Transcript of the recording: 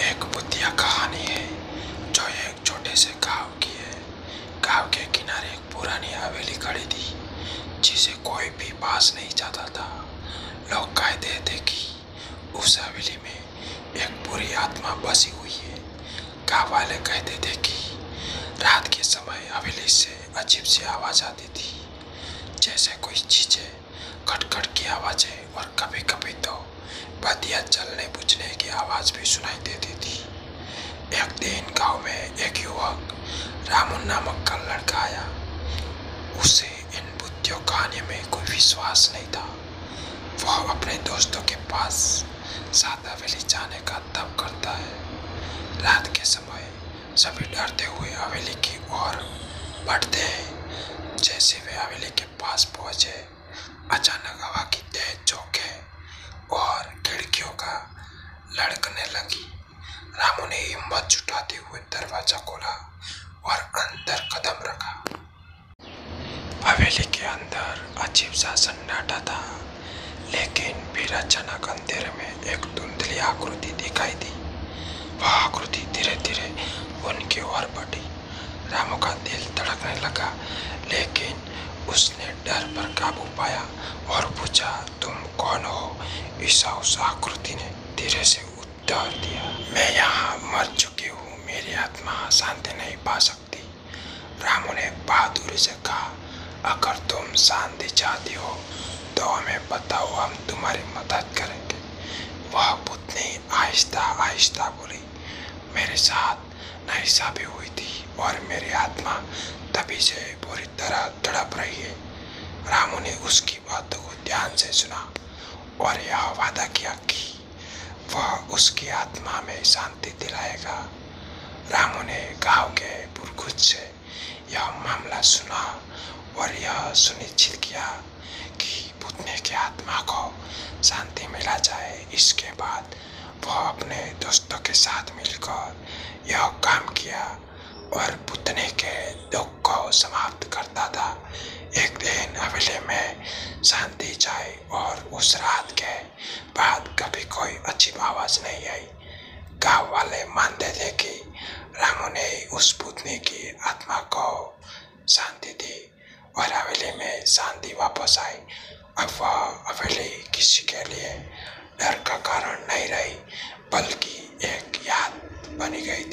एक भूतिया कहानी है जो एक छोटे से गांव की है। गांव के किनारे एक पुरानी हवेली खड़ी थी जिसे कोई भी पास नहीं जाता था। लोग कहते थे कि उस हवेली में एक बुरी आत्मा बसी हुई है। गांव वाले कहते थे कि रात के समय हवेली से अजीब सी आवाज आती थी, जैसे कोई चीजें खटखट की आवाजें, और कभी कभी तो बत्तियां जलने बुझने की आवाज भी सुनाई देती थी। एक दिन गांव में एक युवक रामू नामक का लड़का आया। उसे इन भूतियों कहानियों में कोई विश्वास नहीं था। वह अपने दोस्तों के पास साथ हवेली जाने का तब करता है। रात के समय सभी डरते हुए हवेली की ओर बढ़ते हैं। जैसे वे हवेली के पास पहुंचे, अचानक हवा की तेज झोंके और खिड़कियों का लड़कने लगी। रामू ने हिम्मत जुटाते हुए दरवाजा खोला और अंदर कदम रखा। हवेली के अंदर अजीब सा सन्नाटा था, लेकिन फिर अचानक अंधेरे में एक धुंधली आकृति दिखाई दी। वह आकृति धीरे धीरे उनकी ओर बढ़ी। रामू का दिल धड़कने लगा, लेकिन उसने डर पर काबू पाया और पूछा, तुम कौन हो? ईसा उस आकृति ने धीरे से उत्तर दिया, मैं यहाँ मर चुकी हूँ, मेरी आत्मा शांति नहीं पा सकती। रामू ने बहादुरी से कहा, अगर तुम शांति चाहती हो तो हमें बताओ, हम तुम्हारी मदद करेंगे। वह भूतनी आहिस्ता आहिस्ता बोली, मेरे साथ नाइंसाफी हुई थी और मेरी आत्मा तभी से पूरी तरह तड़प रही है। रामू ने उसकी बातों को ध्यान से सुना और यह वादा किया कि वह उसकी आत्मा में शांति दिलाएगा। रामू ने गांव के पुरखुद से यह मामला सुना और यह सुनिश्चित किया कि भूतने की आत्मा को शांति मिला जाए। इसके बाद वह अपने दोस्तों के साथ मिलकर यह काम किया और भूतने के दुख को समाप्त करता था। एक दिन हवेली में शांति छाई और उस रात के बाद कभी कोई अजीब आवाज नहीं आई। गांव वाले मानते थे कि रामू ने उस भूतनी की आत्मा को शांति दी और हवेली में शांति वापस आई। अब वह हवेली किसी के लिए डर का कारण नहीं रही, बल्कि एक याद बनी गई थी।